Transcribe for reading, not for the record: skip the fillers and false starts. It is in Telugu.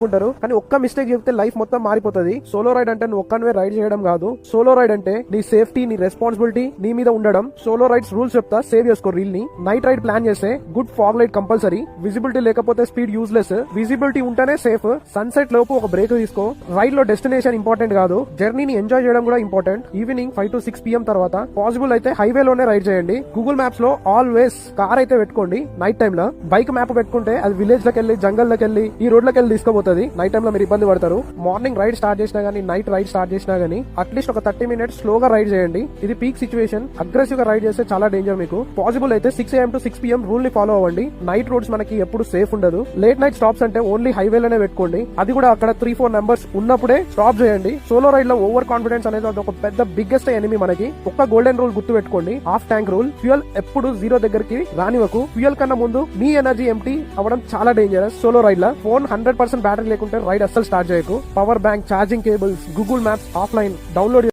ఉంటారు కానీ ఒక్క మిస్టేక్ చెప్తే లైఫ్ మొత్తం మారిపోతుంది. సోలో రైడ్ అంటే నువ్వు ఒక్కనివే రైడ్ చేయడం కాదు. సోలో రైడ్ అంటే నీ సేఫ్టీ, నీ రెస్పాన్సిబిలిటీ నీ మీద ఉండడం. సోలో రైడ్స్ రూల్స్ చెప్తా, సేవ్ చేసుకో రీల్ ని. నైట్ రైడ్ ప్లాన్ చేస్తే good fog light compulsory. Visibility లేకపోతే స్పీడ్ యూజ్లెస్. విజిబిలిటీ ఉంటేనే సేఫ్. సన్సెట్ లోపు ఒక బ్రేక్ తీసుకో. రైడ్ లో డెస్టినేషన్ ఇంపార్టెంట్ కాదు, జర్నీని ఎంజాయ్ చేయడం కూడా ఇంపార్టెంట్. ఈవినింగ్ 5 to 6 PM తర్వాత పాసిబుల్ అయితే హైవే లోనే రైడ్ చేయండి. గూగుల్ మ్యాప్స్ లో ఆల్వేస్ కార్ అయితే పెట్టుకోండి. నైట్ టైమ్ లో బైక్ మ్యాప్ పెట్టుకుంటే అది విలేజ్ లోకి వెళ్ళి, జంగల్ లోకి వెళ్ళి, ఈ రోడ్ లోకి వెళ్ళి తీసుకోబోతుంది. నైట్ టైమ్ లో మీరు ఇబ్బంది పడతారు. మార్నింగ్ రైడ్ స్టార్ట్ చేసినా గానీ, నైట్ రైడ్ స్టార్ట్ చేసినా గానీ అట్లీస్ట్ ఒక 30 minutes స్లోగా రైడ్ చేయండి. ఇది పీక్ సిచువేషన్. అగ్రెసివ్ గా రైడ్ చేస్తే చాలా డేంజర్ మీకు. పాసిబుల్ అయితే 6 AM to 6 PM రూల్ ని ఫాలో అవ్వండి. నైట్ రోడ్స్ మనకి ఎప్పుడు సేఫ్ ఉండదు. లేట్ నైట్ స్టాప్స్ అంటే ఓన్లీ హైవేలోనే పెట్టుకోండి. అది కూడా అక్కడ 3-4 నెంబర్స్ ఉన్నప్పుడే స్టాప్ చేయండి. సోలో రైడ్ లో ఓవర్ కాన్ఫిడెన్స్ అనేది ఒక పెద్ద బిగ్గెస్ట్ ఎనిమీ మనకి. ఒక్క గోల్డెన్ రూల్ గుర్తు పెట్టుకోండి, హాఫ్ ట్యాంక్ రూల్. ఫ్యూయల్ ఎప్పుడు 0 దగ్గరికి రానివ్వకు. ఫ్యూయల్ కన్నా ముందు మీ ఎనర్జీ ఎంటీ అవ్వడం చాలా డేంజరస్. సోలో రైడ్ లో ఫోన్ 100% బ్యాటరీ లేకుంటే రైడ్ అస్సలు స్టార్ట్ చేయకు. Power bank, charging cables, Google maps offline download